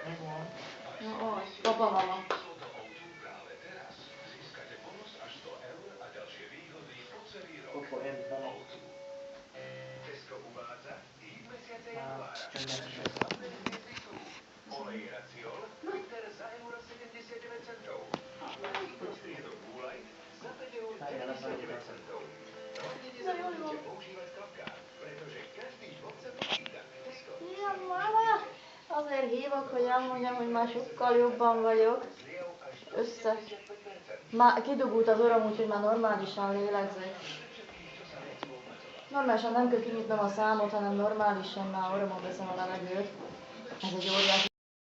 Megvan. No oj, papa, mama. Papa, mama. Čo inak všetko. Olej Raciol, liter za euro 79 centov. Taký prostý drobný light za 5 eur 99 centov. Hlavne nezabudnite používať klapkár, pretože každý bod sa počíta. Tesco. Ja, mama! Azért hívok, hogy elmondjam, hogy már sokkal jobban vagyok. Kidugult az orrom, úgyhogy már normálisan lélegzek. Normálisan nem kell kinyitnom a számot, hanem normálisan már orromon veszem a levegőt. Ez egy óriási